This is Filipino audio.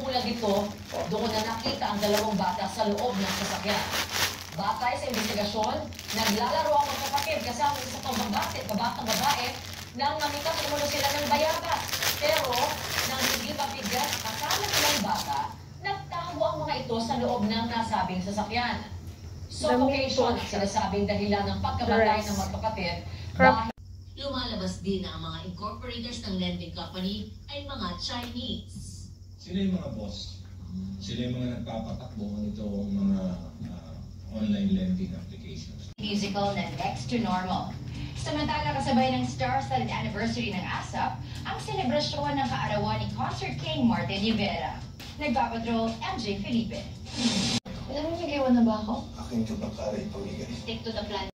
Kauulag ito, doon na nakita ang dalawang bata sa loob ng sasakyan. Batay sa investigasyon, naglalaro ang magkapatid kasama sa kabatang babae nang namitas umulo sila ng bayabas. Pero, nang hindi papigas kasama nilang bata, nagtago ang mga ito sa loob ng nasabing sasakyan. Suffocation ang sinasabing dahilan ng pagkamatay ng magkapatid dahil lumalabas din na ang mga incorporators ng lending company ay mga Chinese. Sila yung mga boss. Sila yung mga nagpapatakbo nitong mga online lending applications. Musical na next to normal. Samantala kasabay ng star-studded anniversary ng ASAP, ang selebrasyon ng kaarawan ni Concert King Martin Rivera. Nagpapatrol MJ Felipe. Alam mo, nag-iwan na ba ako? Aking tubang karay pamigay. Stick to the plan.